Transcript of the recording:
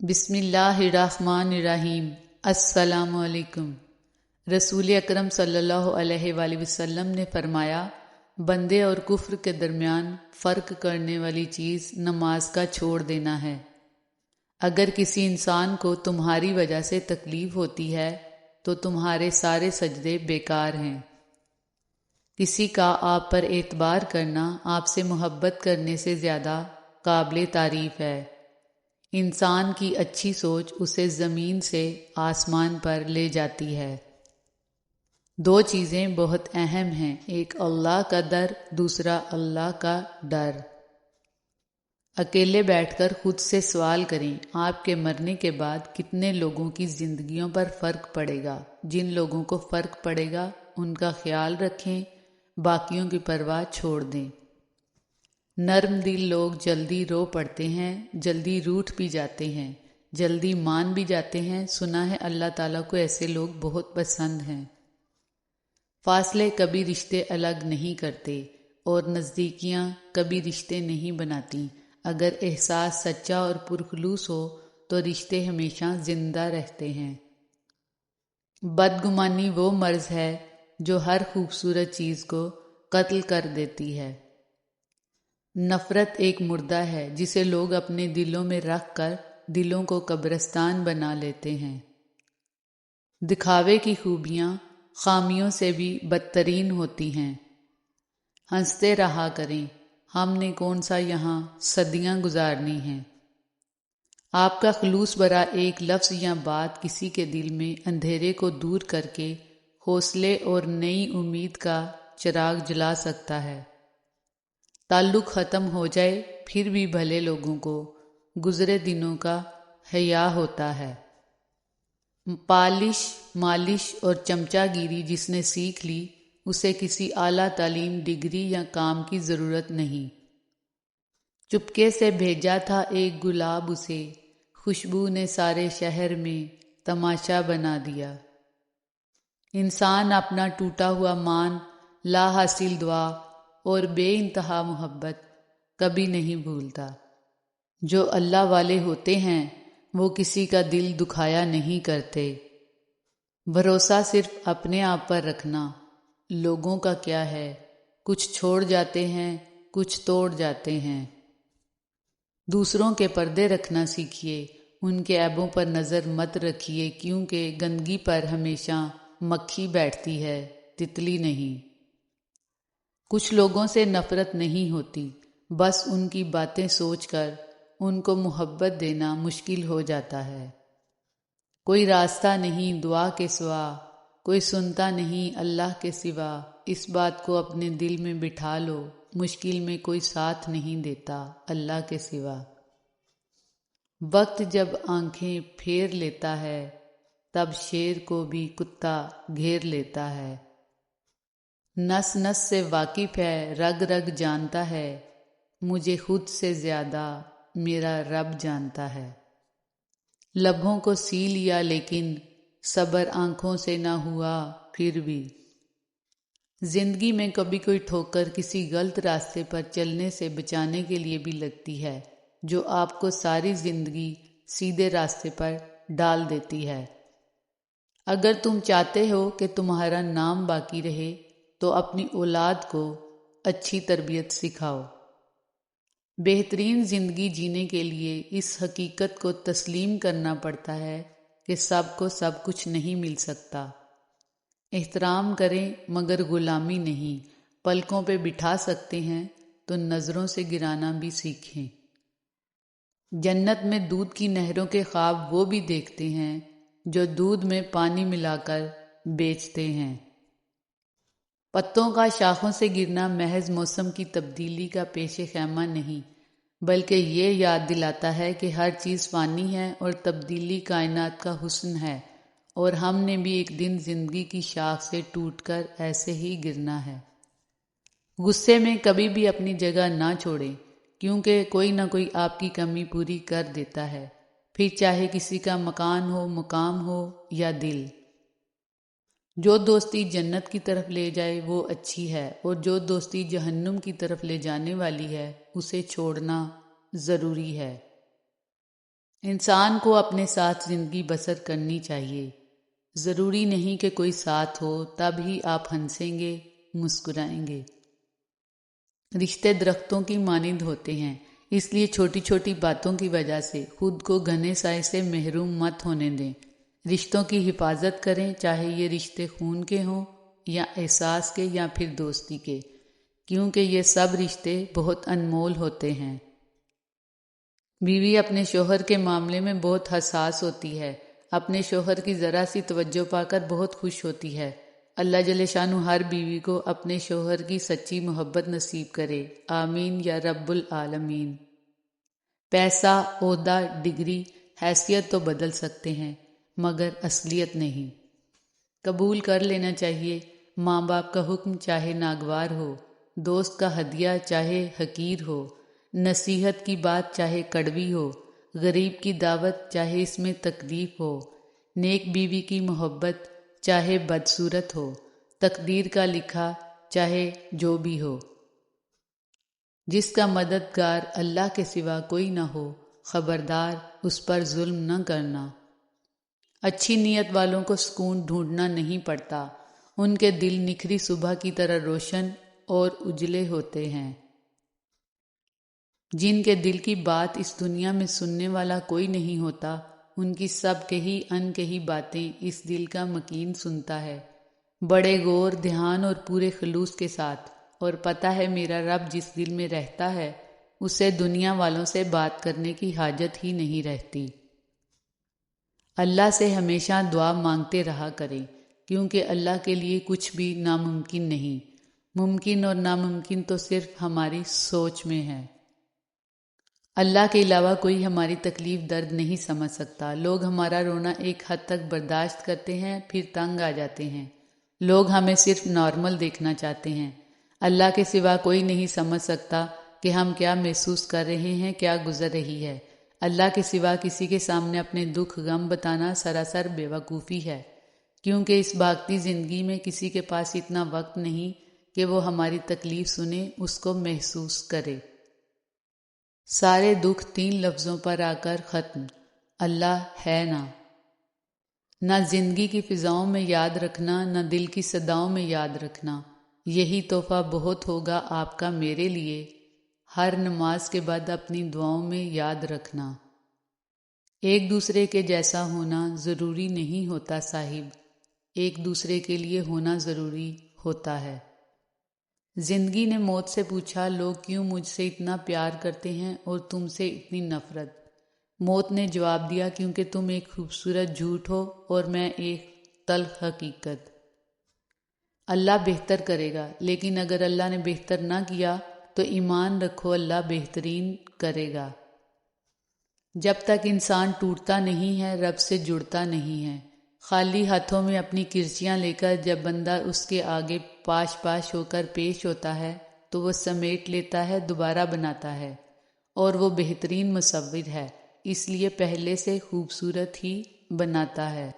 بسم اللہ الرحمن الرحیم۔ السلام علیکم۔ رسول اکرم صلی اللہ علیہ وآلہ وسلم نے فرمایا، بندے اور کفر کے درمیان فرق کرنے والی چیز نماز کا چھوڑ دینا ہے۔ اگر کسی انسان کو تمہاری وجہ سے تکلیف ہوتی ہے تو تمہارے سارے سجدے بیکار ہیں۔ کسی کا آپ پر اعتبار کرنا آپ سے محبت کرنے سے زیادہ قابل تعریف ہے۔ انسان کی اچھی سوچ اسے زمین سے آسمان پر لے جاتی ہے۔ دو چیزیں بہت اہم ہیں، ایک اللہ کا ڈر، دوسرا اللہ کا ڈر۔ اکیلے بیٹھ کر خود سے سوال کریں، آپ کے مرنے کے بعد کتنے لوگوں کی زندگیوں پر فرق پڑے گا؟ جن لوگوں کو فرق پڑے گا ان کا خیال رکھیں، باقیوں کی پرواہ چھوڑ دیں۔ نرم دل لوگ جلدی رو پڑتے ہیں، جلدی روٹھ بھی جاتے ہیں، جلدی مان بھی جاتے ہیں۔ سنا ہے اللہ تعالیٰ کو ایسے لوگ بہت پسند ہیں۔ فاصلے کبھی رشتے الگ نہیں کرتے اور نزدیکیاں کبھی رشتے نہیں بناتی۔ اگر احساس سچا اور پرخلوص ہو تو رشتے ہمیشہ زندہ رہتے ہیں۔ بدگمانی وہ مرض ہے جو ہر خوبصورت چیز کو قتل کر دیتی ہے۔ نفرت ایک مردہ ہے جسے لوگ اپنے دلوں میں رکھ کر دلوں کو قبرستان بنا لیتے ہیں۔ دکھاوے کی خوبیاں خامیوں سے بھی بدترین ہوتی ہیں۔ ہنستے رہا کریں، ہم نے کون سا یہاں صدیاں گزارنی ہیں۔ آپ کا خلوص بھرا ایک لفظ یا بات کسی کے دل میں اندھیرے کو دور کر کے حوصلے اور نئی امید کا چراغ جلا سکتا ہے۔ تعلق ختم ہو جائے پھر بھی بھلے لوگوں کو گزرے دنوں کا حیا ہوتا ہے۔ پالش، مالش اور چمچہ گیری جس نے سیکھ لی اسے کسی اعلیٰ تعلیم، ڈگری یا کام کی ضرورت نہیں۔ چپکے سے بھیجا تھا ایک گلاب اسے، خوشبو نے سارے شہر میں تماشا بنا دیا۔ انسان اپنا ٹوٹا ہوا مان، لا حاصل دعا اور بے انتہا محبت کبھی نہیں بھولتا۔ جو اللہ والے ہوتے ہیں وہ کسی کا دل دکھایا نہیں کرتے۔ بھروسہ صرف اپنے آپ پر رکھنا۔ لوگوں کا کیا ہے، کچھ چھوڑ جاتے ہیں، کچھ توڑ جاتے ہیں۔ دوسروں کے پردے رکھنا سیکھیے، ان کے عیبوں پر نظر مت رکھیے، کیونکہ گندگی پر ہمیشہ مکھی بیٹھتی ہے، تتلی نہیں۔ کچھ لوگوں سے نفرت نہیں ہوتی، بس ان کی باتیں سوچ کر ان کو محبت دینا مشکل ہو جاتا ہے۔ کوئی راستہ نہیں دعا کے سوا، کوئی سنتا نہیں اللہ کے سوا۔ اس بات کو اپنے دل میں بٹھا لو، مشکل میں کوئی ساتھ نہیں دیتا اللہ کے سوا۔ وقت جب آنکھیں پھیر لیتا ہے تب شیر کو بھی کتا گھیر لیتا ہے۔ نس نس سے واقف ہے، رگ رگ جانتا ہے، مجھے خود سے زیادہ میرا رب جانتا ہے۔ لبوں کو سی لیا لیکن صبر آنکھوں سے نہ ہوا پھر بھی۔ زندگی میں کبھی کوئی ٹھوکر کسی غلط راستے پر چلنے سے بچانے کے لیے بھی لگتی ہے، جو آپ کو ساری زندگی سیدھے راستے پر ڈال دیتی ہے۔ اگر تم چاہتے ہو کہ تمہارا نام باقی رہے تو اپنی اولاد کو اچھی تربیت سکھاؤ۔ بہترین زندگی جینے کے لیے اس حقیقت کو تسلیم کرنا پڑتا ہے کہ سب کو سب کچھ نہیں مل سکتا۔ احترام کریں مگر غلامی نہیں۔ پلکوں پہ بٹھا سکتے ہیں تو نظروں سے گرانا بھی سیکھیں۔ جنت میں دودھ کی نہروں کے خواب وہ بھی دیکھتے ہیں جو دودھ میں پانی ملا کر بیچتے ہیں۔ پتوں کا شاخوں سے گرنا محض موسم کی تبدیلی کا پیش خیمہ نہیں، بلکہ یہ یاد دلاتا ہے کہ ہر چیز فانی ہے اور تبدیلی کائنات کا حسن ہے، اور ہم نے بھی ایک دن زندگی کی شاخ سے ٹوٹ کر ایسے ہی گرنا ہے۔ غصے میں کبھی بھی اپنی جگہ نہ چھوڑیں، کیونکہ کوئی نہ کوئی آپ کی کمی پوری کر دیتا ہے، پھر چاہے کسی کا مکان ہو، مقام ہو یا دل۔ جو دوستی جنت کی طرف لے جائے وہ اچھی ہے، اور جو دوستی جہنم کی طرف لے جانے والی ہے اسے چھوڑنا ضروری ہے۔ انسان کو اپنے ساتھ زندگی بسر کرنی چاہیے۔ ضروری نہیں کہ کوئی ساتھ ہو تب ہی آپ ہنسیں گے، مسکرائیں گے۔ رشتے درختوں کی مانند ہوتے ہیں، اس لیے چھوٹی چھوٹی باتوں کی وجہ سے خود کو گھنے سائے سے محروم مت ہونے دیں۔ رشتوں کی حفاظت کریں، چاہے یہ رشتے خون کے ہوں یا احساس کے یا پھر دوستی کے، کیونکہ یہ سب رشتے بہت انمول ہوتے ہیں۔ بیوی اپنے شوہر کے معاملے میں بہت حساس ہوتی ہے، اپنے شوہر کی ذرا سی توجہ پا کر بہت خوش ہوتی ہے۔ اللہ جل شانہ ہر بیوی کو اپنے شوہر کی سچی محبت نصیب کرے، آمین یا رب العالمین۔ پیسہ، عہدہ، ڈگری، حیثیت تو بدل سکتے ہیں مگر اصلیت نہیں۔ قبول کر لینا چاہیے، ماں باپ کا حکم چاہے ناگوار ہو، دوست کا ہدیہ چاہے حقیر ہو، نصیحت کی بات چاہے کڑوی ہو، غریب کی دعوت چاہے اس میں تکلیف ہو، نیک بیوی کی محبت چاہے بدصورت ہو، تقدیر کا لکھا چاہے جو بھی ہو۔ جس کا مددگار اللہ کے سوا کوئی نہ ہو، خبردار اس پر ظلم نہ کرنا۔ اچھی نیت والوں کو سکون ڈھونڈنا نہیں پڑتا، ان کے دل نکھری صبح کی طرح روشن اور اجلے ہوتے ہیں۔ جن کے دل کی بات اس دنیا میں سننے والا کوئی نہیں ہوتا، ان کی سب کہی ان کہی باتیں اس دل کا مکین سنتا ہے، بڑے غور، دھیان اور پورے خلوص کے ساتھ، اور پتہ ہے میرا رب جس دل میں رہتا ہے اسے دنیا والوں سے بات کرنے کی حاجت ہی نہیں رہتی۔ اللہ سے ہمیشہ دعا مانگتے رہا کریں، کیونکہ اللہ کے لیے کچھ بھی ناممکن نہیں۔ ممکن اور ناممکن تو صرف ہماری سوچ میں ہے۔ اللہ کے علاوہ کوئی ہماری تکلیف درد نہیں سمجھ سکتا۔ لوگ ہمارا رونا ایک حد تک برداشت کرتے ہیں، پھر تنگ آ جاتے ہیں۔ لوگ ہمیں صرف نارمل دیکھنا چاہتے ہیں۔ اللہ کے سوا کوئی نہیں سمجھ سکتا کہ ہم کیا محسوس کر رہے ہیں، کیا گزر رہی ہے۔ اللہ کے سوا کسی کے سامنے اپنے دکھ غم بتانا سراسر بے وقوفی ہے، کیونکہ اس بھاگتی زندگی میں کسی کے پاس اتنا وقت نہیں کہ وہ ہماری تکلیف سنے، اس کو محسوس کرے۔ سارے دکھ 3 لفظوں پر آ کر ختم، اللہ ہے نا۔ نہ زندگی کی فضاؤں میں یاد رکھنا، نہ دل کی صداؤں میں یاد رکھنا، یہی تحفہ بہت ہوگا آپ کا میرے لیے، ہر نماز کے بعد اپنی دعاؤں میں یاد رکھنا۔ ایک دوسرے کے جیسا ہونا ضروری نہیں ہوتا صاحب، ایک دوسرے کے لیے ہونا ضروری ہوتا ہے۔ زندگی نے موت سے پوچھا، لوگ کیوں مجھ سے اتنا پیار کرتے ہیں اور تم سے اتنی نفرت؟ موت نے جواب دیا، کیونکہ تم ایک خوبصورت جھوٹ ہو اور میں ایک تلخ حقیقت۔ اللہ بہتر کرے گا، لیکن اگر اللہ نے بہتر نہ کیا تو ایمان رکھو اللہ بہترین کرے گا۔ جب تک انسان ٹوٹتا نہیں ہے، رب سے جڑتا نہیں ہے۔ خالی ہاتھوں میں اپنی کرچیاں لے کر جب بندہ اس کے آگے پاش پاش ہو کر پیش ہوتا ہے تو وہ سمیٹ لیتا ہے، دوبارہ بناتا ہے، اور وہ بہترین مصور ہے، اس لیے پہلے سے خوبصورت ہی بناتا ہے۔